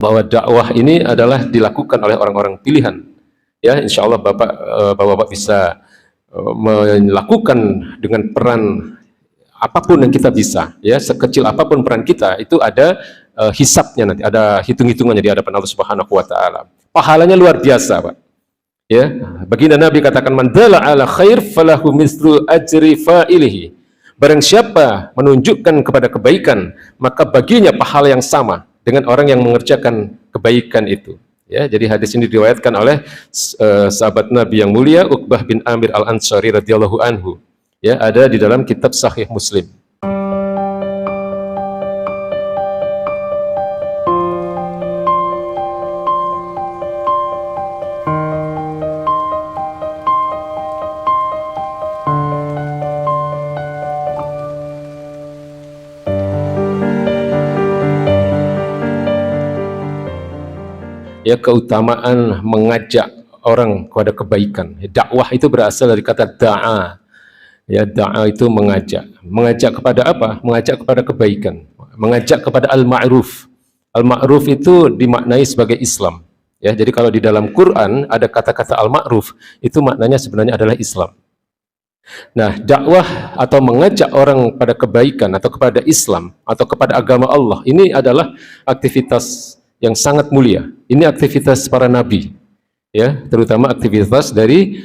bahwa dakwah ini adalah dilakukan oleh orang-orang pilihan. Ya, insya Allah Bapak bisa melakukan dengan peran apapun yang kita bisa, ya, sekecil apapun peran kita, itu ada hisabnya nanti, ada hitung-hitungannya di hadapan Allah Subhanahu wa taala. Pahalanya luar biasa, Pak. Ya, baginda Nabi katakan, man dalla ala khair falahu mislu ajri fa'ilihi. Barang siapa menunjukkan kepada kebaikan, maka baginya pahala yang sama dengan orang yang mengerjakan kebaikan itu. Ya, jadi hadis ini diriwayatkan oleh sahabat Nabi yang mulia Uqbah bin Amir Al-Ansari radhiyallahu anhu. Ya, ada di dalam kitab Sahih Muslim. Ya, keutamaan mengajak orang kepada kebaikan. Dakwah itu berasal dari kata da'a. Ya, da'a itu mengajak. Mengajak kepada apa? Mengajak kepada kebaikan. Mengajak kepada al-ma'ruf. Al-ma'ruf itu dimaknai sebagai Islam. Ya, jadi kalau di dalam Quran ada kata-kata al-ma'ruf, itu maknanya sebenarnya adalah Islam. Nah, dakwah atau mengajak orang pada kebaikan atau kepada Islam atau kepada agama Allah, ini adalah aktivitas yang sangat mulia. Ini aktivitas para nabi, ya, terutama aktivitas dari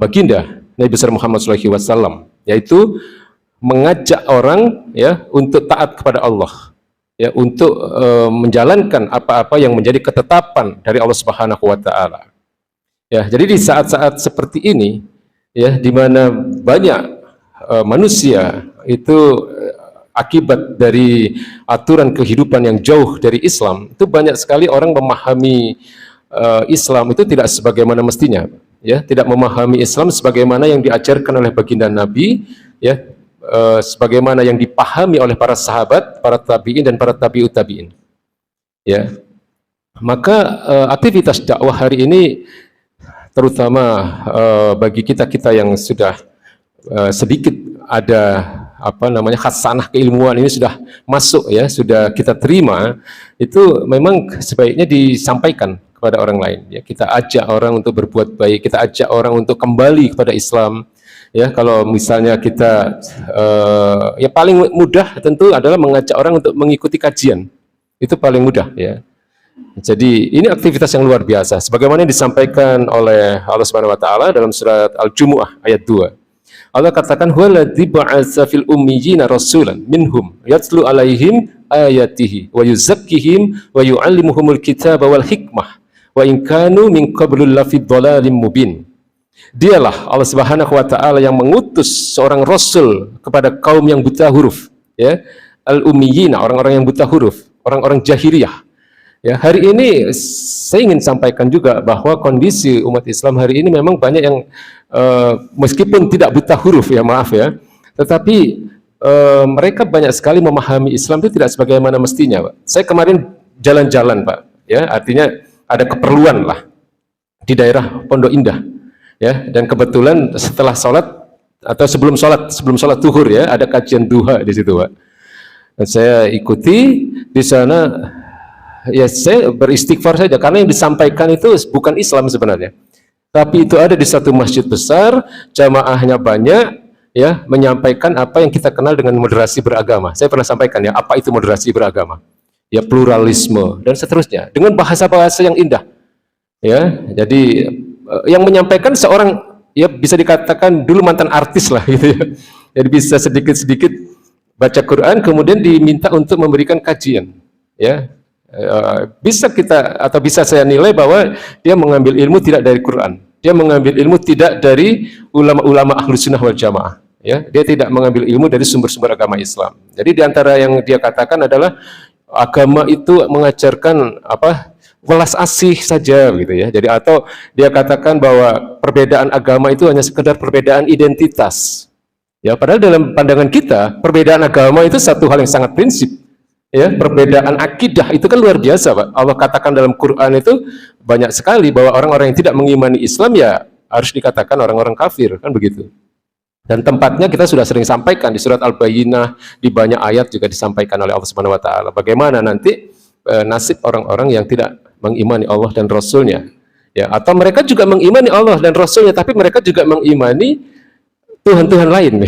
baginda Nabi besar Muhammad SAW, yaitu mengajak orang, ya, untuk taat kepada Allah, ya, untuk menjalankan apa-apa yang menjadi ketetapan dari Allah Subhanahu wa taala. Ya, jadi di saat-saat seperti ini, ya, di mana banyak manusia itu akibat dari aturan kehidupan yang jauh dari Islam, itu banyak sekali orang memahami Islam itu tidak sebagaimana mestinya, ya, tidak memahami Islam sebagaimana yang diajarkan oleh baginda Nabi, ya, sebagaimana yang dipahami oleh para sahabat, para tabi'in dan para tabi'ut tabi'in. Ya, maka aktivitas dakwah hari ini, terutama bagi kita-kita yang sudah sedikit ada khasanah keilmuan ini sudah masuk, ya, sudah kita terima, itu memang sebaiknya disampaikan kepada orang lain, ya. Kita ajak orang untuk berbuat baik, kita ajak orang untuk kembali kepada Islam, ya. Kalau misalnya kita ya paling mudah tentu adalah mengajak orang untuk mengikuti kajian, itu paling mudah, ya. Jadi ini aktivitas yang luar biasa sebagaimana yang disampaikan oleh Allah Subhanahu wa taala dalam surat Al-Jumu'ah ayat 2. Allah katakan, huwaladzi ba'atsa fil ummiyina rasulan minhum yatlu alaihim ayatihi wa yuzakkihim wa yu'allimuhumul kitaba wal hikmah wa in kanu min qablu lafi dhalalim mubin. Dialah Allah Subhanahu wa taala yang mengutus seorang rasul kepada kaum yang buta huruf, ya, al-ummiyina, orang-orang yang buta huruf, orang-orang jahiliyah. Ya, hari ini saya ingin sampaikan juga bahwa kondisi umat Islam hari ini memang banyak yang meskipun tidak buta huruf, ya, maaf, ya, tetapi mereka banyak sekali memahami Islam itu tidak sebagaimana mestinya, Pak. Saya kemarin jalan-jalan, Pak, ya, artinya ada keperluan lah di daerah Pondok Indah, ya, dan kebetulan setelah sholat atau sebelum sholat zuhur, ya, ada kajian duha di situ, Pak. Dan saya ikuti di sana. Ya, saya beristighfar saja karena yang disampaikan itu bukan Islam sebenarnya, tapi itu ada di satu masjid besar, jamaahnya banyak, ya, menyampaikan apa yang kita kenal dengan moderasi beragama. Saya pernah sampaikan, ya, apa itu moderasi beragama, ya, pluralisme dan seterusnya dengan bahasa-bahasa yang indah, ya. Jadi yang menyampaikan seorang, ya, bisa dikatakan dulu mantan artis lah, gitu, ya. Jadi bisa sedikit-sedikit baca Quran kemudian diminta untuk memberikan kajian, ya. Bisa saya nilai bahwa dia mengambil ilmu tidak dari Quran, dia mengambil ilmu tidak dari ulama-ulama ahlu sunnah wal jamaah, ya, dia tidak mengambil ilmu dari sumber-sumber agama Islam. Jadi diantara yang dia katakan adalah agama itu mengajarkan welas asih saja, gitu, ya. Jadi atau dia katakan bahwa perbedaan agama itu hanya sekedar perbedaan identitas, ya, padahal dalam pandangan kita perbedaan agama itu satu hal yang sangat prinsip. Ya, perbedaan akidah itu kan luar biasa, Pak. Allah katakan dalam Quran itu banyak sekali bahwa orang-orang yang tidak mengimani Islam, ya, harus dikatakan orang-orang kafir, kan begitu. Dan tempatnya kita sudah sering sampaikan di surat Al-Bayyinah, di banyak ayat juga disampaikan oleh Allah Subhanahu wa taala. Bagaimana nanti nasib orang-orang yang tidak mengimani Allah dan Rasul-Nya. Ya, atau mereka juga mengimani Allah dan Rasul-Nya, tapi mereka juga mengimani Tuhan-Tuhan lain.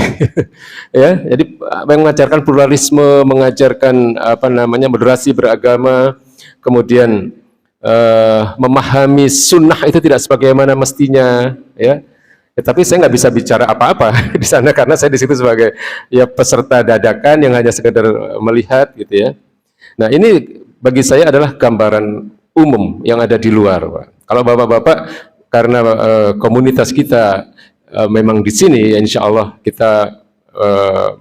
Ya, jadi mengajarkan pluralisme, mengajarkan moderasi beragama, kemudian memahami sunnah itu tidak sebagaimana mestinya, ya. Tapi saya nggak bisa bicara apa-apa di sana karena saya di situ sebagai ya peserta dadakan yang hanya sekedar melihat gitu ya. Nah, ini bagi saya adalah gambaran umum yang ada di luar, Pak. Kalau Bapak-bapak karena komunitas kita memang di sini, ya insya Allah kita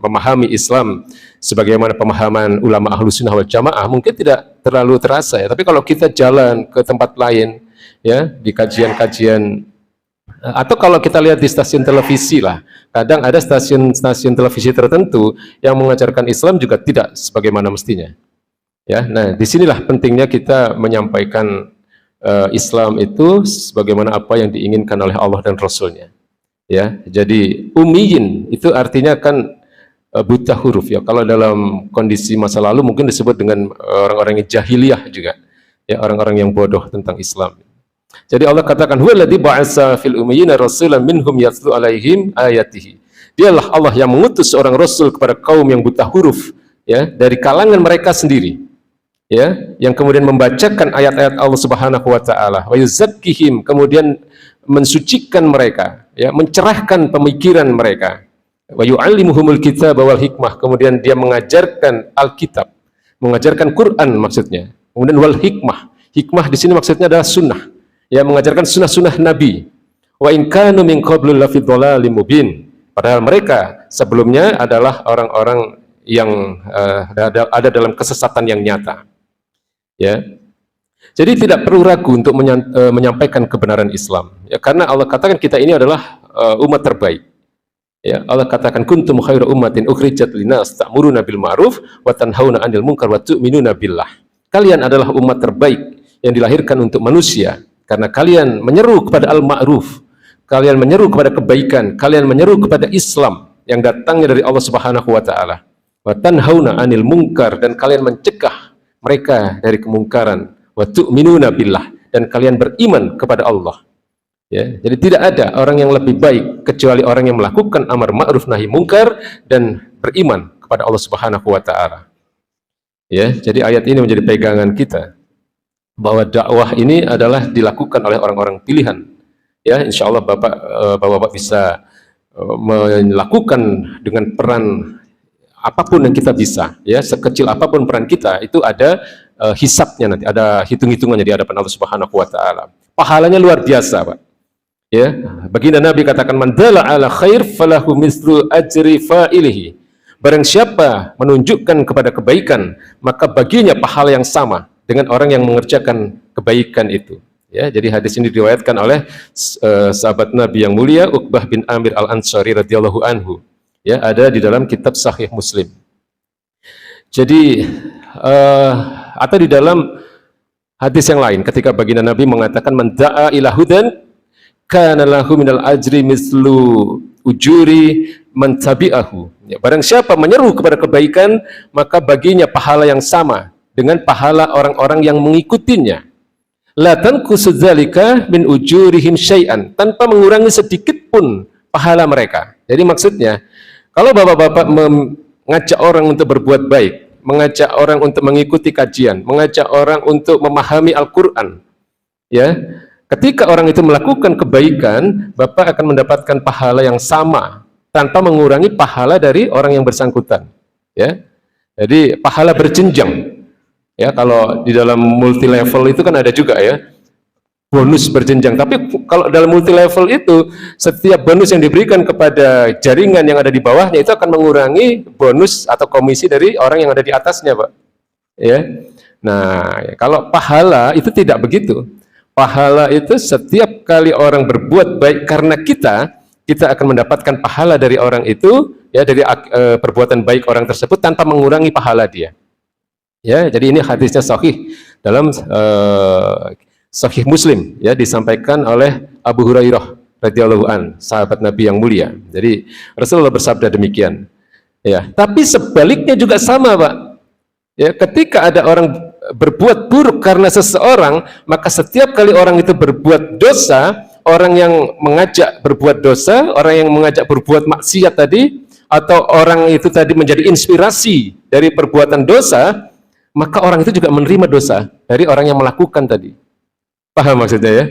memahami Islam sebagaimana pemahaman ulama Ahlus Sunnah wal Jamaah, mungkin tidak terlalu terasa ya. Tapi kalau kita jalan ke tempat lain, ya di kajian-kajian, atau kalau kita lihat di stasiun televisi lah, kadang ada stasiun televisi tertentu yang mengajarkan Islam juga tidak sebagaimana mestinya. Ya, nah disinilah pentingnya kita menyampaikan Islam itu sebagaimana apa yang diinginkan oleh Allah dan Rasul-Nya. Ya, jadi ummiyin itu artinya kan buta huruf ya. Kalau dalam kondisi masa lalu mungkin disebut dengan orang-orang yang jahiliyah juga, ya orang-orang yang bodoh tentang Islam. Jadi Allah katakan huwallazi ba'atsa fil ummiyina rasulan minhum yatlu alaihim ayatihi. Dialah Allah yang mengutus seorang rasul kepada kaum yang buta huruf, ya, dari kalangan mereka sendiri, ya, yang kemudian membacakan ayat-ayat Allah Subhanahu wa taala, wa yuzakkihim, kemudian mensucikan mereka, ya, mencerahkan pemikiran mereka, wa yu'allimuhumul kitaba wal hikmah, kemudian dia mengajarkan Alkitab, mengajarkan Quran maksudnya, kemudian wal hikmah. Hikmah di sini maksudnya adalah sunnah, ya, mengajarkan sunnah-sunnah Nabi. Wa in kanu min qablu lafi dhalalim mubin, padahal mereka sebelumnya adalah orang-orang yang ada dalam kesesatan yang nyata. Ya, jadi tidak perlu ragu untuk menyampaikan kebenaran Islam. Ya, karena Allah katakan kita ini adalah umat terbaik. Ya, Allah katakan kuntum khairu ummatin ukhrijat linnas ta'muruna bil ma'ruf wa tanhauna 'anil munkar wa tu'minuna billah. Kalian adalah umat terbaik yang dilahirkan untuk manusia karena kalian menyeru kepada al-ma'ruf, kalian menyeru kepada kebaikan, kalian menyeru kepada Islam yang datangnya dari Allah Subhanahu wa taala. Wa tanhauna 'anil munkar, dan kalian mencegah mereka dari kemungkaran. Wa tu'minuna billah, dan kalian beriman kepada Allah. Ya, jadi tidak ada orang yang lebih baik kecuali orang yang melakukan amar ma'ruf nahi munkar dan beriman kepada Allah Subhanahu wa taala. Ya, jadi ayat ini menjadi pegangan kita bahwa dakwah ini adalah dilakukan oleh orang-orang pilihan. Ya, insya Allah Bapak-bapak bisa melakukan dengan peran apapun yang kita bisa, ya, sekecil apapun peran kita, itu ada hisabnya nanti, ada hitung-hitungannya di hadapan Allah Subhanahu wa taala. Pahalanya luar biasa, Pak. Ya, baginda Nabi katakan man dalla ala khair falahu mislu ajri fa'ilihi. Barang siapa menunjukkan kepada kebaikan, maka baginya pahala yang sama dengan orang yang mengerjakan kebaikan itu. Ya, jadi hadis ini diriwayatkan oleh sahabat Nabi yang mulia Uqbah bin Amir Al-Ansari radhiyallahu anhu. Ya, ada di dalam kitab Sahih Muslim. Jadi atau di dalam hadis yang lain ketika baginda Nabi mengatakan man da'a ila hudan kana lahu minal ajri mislu ujuri man tabi'ahu. Ya, barang siapa menyeru kepada kebaikan, maka baginya pahala yang sama dengan pahala orang-orang yang mengikutinya. La tanqusu dzalika min ujurihim syai'an, tanpa mengurangi sedikit pun pahala mereka. Jadi maksudnya, kalau bapak-bapak mengajak orang untuk berbuat baik, mengajak orang untuk mengikuti kajian, mengajak orang untuk memahami Al-Quran, ya, ketika orang itu melakukan kebaikan, Bapak akan mendapatkan pahala yang sama tanpa mengurangi pahala dari orang yang bersangkutan. Ya, jadi pahala berjenjang. Ya, kalau di dalam multi level itu kan ada juga ya bonus berjenjang. Tapi kalau dalam multi level itu setiap bonus yang diberikan kepada jaringan yang ada di bawahnya itu akan mengurangi bonus atau komisi dari orang yang ada di atasnya, Pak. Ya, nah kalau pahala itu tidak begitu. Pahala itu setiap kali orang berbuat baik karena kita akan mendapatkan pahala dari orang itu, ya, dari perbuatan baik orang tersebut tanpa mengurangi pahala dia. Ya, jadi ini hadisnya sahih dalam Sahih Muslim, ya, disampaikan oleh Abu Hurairah radhiyallahu an, sahabat Nabi yang mulia. Jadi Rasulullah bersabda demikian. Ya, tapi sebaliknya juga sama, Pak. Ya, ketika ada orang berbuat buruk karena seseorang, maka setiap kali orang itu berbuat dosa, orang yang mengajak berbuat dosa, orang yang mengajak berbuat maksiat tadi, atau orang itu tadi menjadi inspirasi dari perbuatan dosa, maka orang itu juga menerima dosa dari orang yang melakukan tadi. Paham maksudnya ya?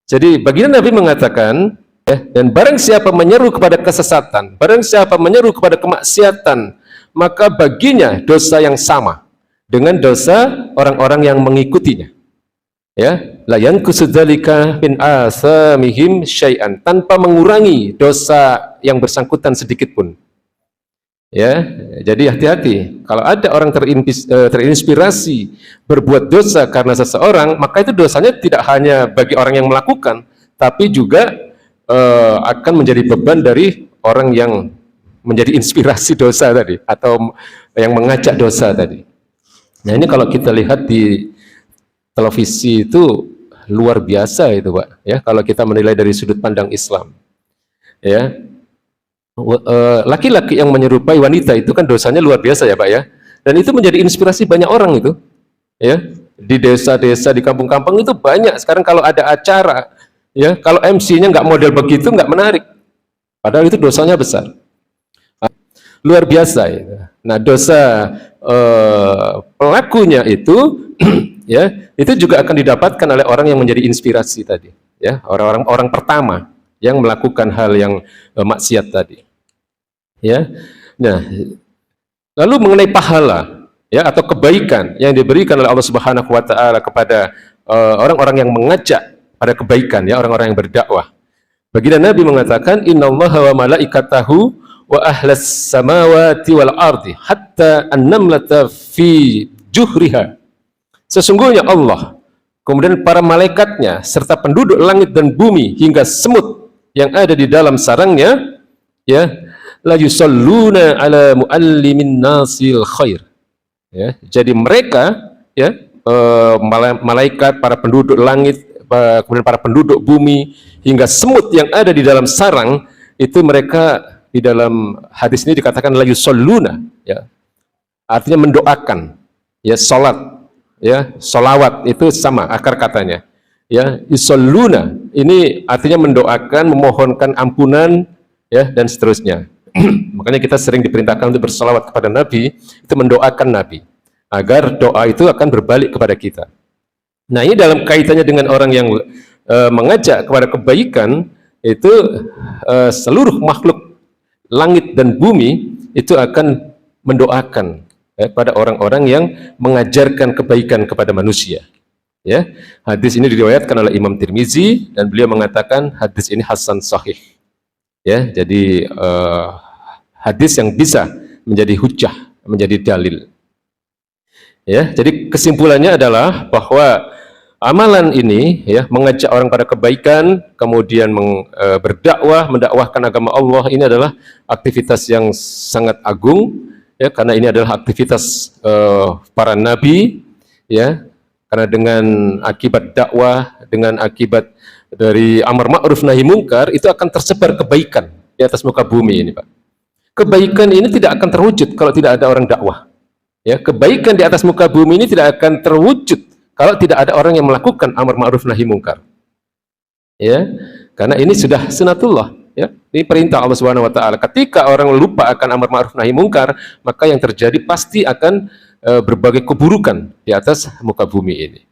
Jadi baginda Nabi mengatakan, ya, dan barang siapa menyeru kepada kesesatan, barang siapa menyeru kepada kemaksiatan, maka baginya dosa yang sama dengan dosa orang-orang yang mengikutinya. Ya, la yanqusu dzalika min asamihim syai'an, tanpa mengurangi dosa yang bersangkutan sedikit pun. Ya, jadi hati-hati. Kalau ada orang terinspirasi berbuat dosa karena seseorang, maka itu dosanya tidak hanya bagi orang yang melakukan, tapi juga akan menjadi beban dari orang yang menjadi inspirasi dosa tadi, atau yang mengajak dosa tadi. Nah ini kalau kita lihat di televisi itu luar biasa itu Pak. Ya, kalau kita menilai dari sudut pandang Islam. Ya, laki-laki yang menyerupai wanita itu kan dosanya luar biasa ya Pak ya, dan itu menjadi inspirasi banyak orang itu ya, di desa-desa, di kampung-kampung itu banyak sekarang kalau ada acara ya, kalau MC-nya nggak model begitu nggak menarik, padahal itu dosanya besar, luar biasa ya. Nah dosa pelakunya itu ya, itu juga akan didapatkan oleh orang yang menjadi inspirasi tadi ya, orang-orang pertama yang melakukan hal yang maksiat tadi. Ya. Nah, lalu mengenai pahala ya atau kebaikan yang diberikan oleh Allah Subhanahu wa taala kepada orang-orang yang mengajak pada kebaikan ya, orang-orang yang berdakwah. Baginda Nabi mengatakan, innallaha wa malaikatahu wa ahlas samawati wal ardi hatta an-namlata fi juhriha. Sesungguhnya Allah, kemudian para malaikatnya serta penduduk langit dan bumi hingga semut yang ada di dalam sarangnya ya, la yusalluna ala muallimin nasil khair ya, jadi mereka ya, malaikat, para penduduk langit, kemudian para penduduk bumi hingga semut yang ada di dalam sarang itu, mereka di dalam hadis ini dikatakan la yusalluna ya, artinya mendoakan ya, salat ya, solawat itu sama akar katanya ya, yusalluna ini artinya mendoakan, memohonkan ampunan ya, dan seterusnya. Makanya kita sering diperintahkan untuk bersalawat kepada Nabi, itu mendoakan Nabi agar doa itu akan berbalik kepada kita. Nah ini dalam kaitannya dengan orang yang mengajak kepada kebaikan itu, seluruh makhluk langit dan bumi itu akan mendoakan pada orang-orang yang mengajarkan kebaikan kepada manusia. Ya, hadis ini diriwayatkan oleh Imam Tirmizi dan beliau mengatakan hadis ini hasan sahih. Ya, jadi hadis yang bisa menjadi hujjah, menjadi dalil. Ya, jadi kesimpulannya adalah bahwa amalan ini ya, mengajak orang pada kebaikan, kemudian berdakwah, mendakwahkan agama Allah, ini adalah aktivitas yang sangat agung ya, karena ini adalah aktivitas para nabi ya. Karena dengan akibat dakwah, dengan akibat dari amar ma'ruf nahi mungkar, itu akan tersebar kebaikan di atas muka bumi ini, Pak. Kebaikan ini tidak akan terwujud kalau tidak ada orang dakwah. Ya, kebaikan di atas muka bumi ini tidak akan terwujud kalau tidak ada orang yang melakukan amar ma'ruf nahi mungkar. Ya, karena ini sudah sunatullah. Ya, ini perintah Allah Subhanahu Wa Taala. Ketika orang lupa akan amar ma'ruf nahi mungkar, maka yang terjadi pasti akan berbagai keburukan di atas muka bumi ini.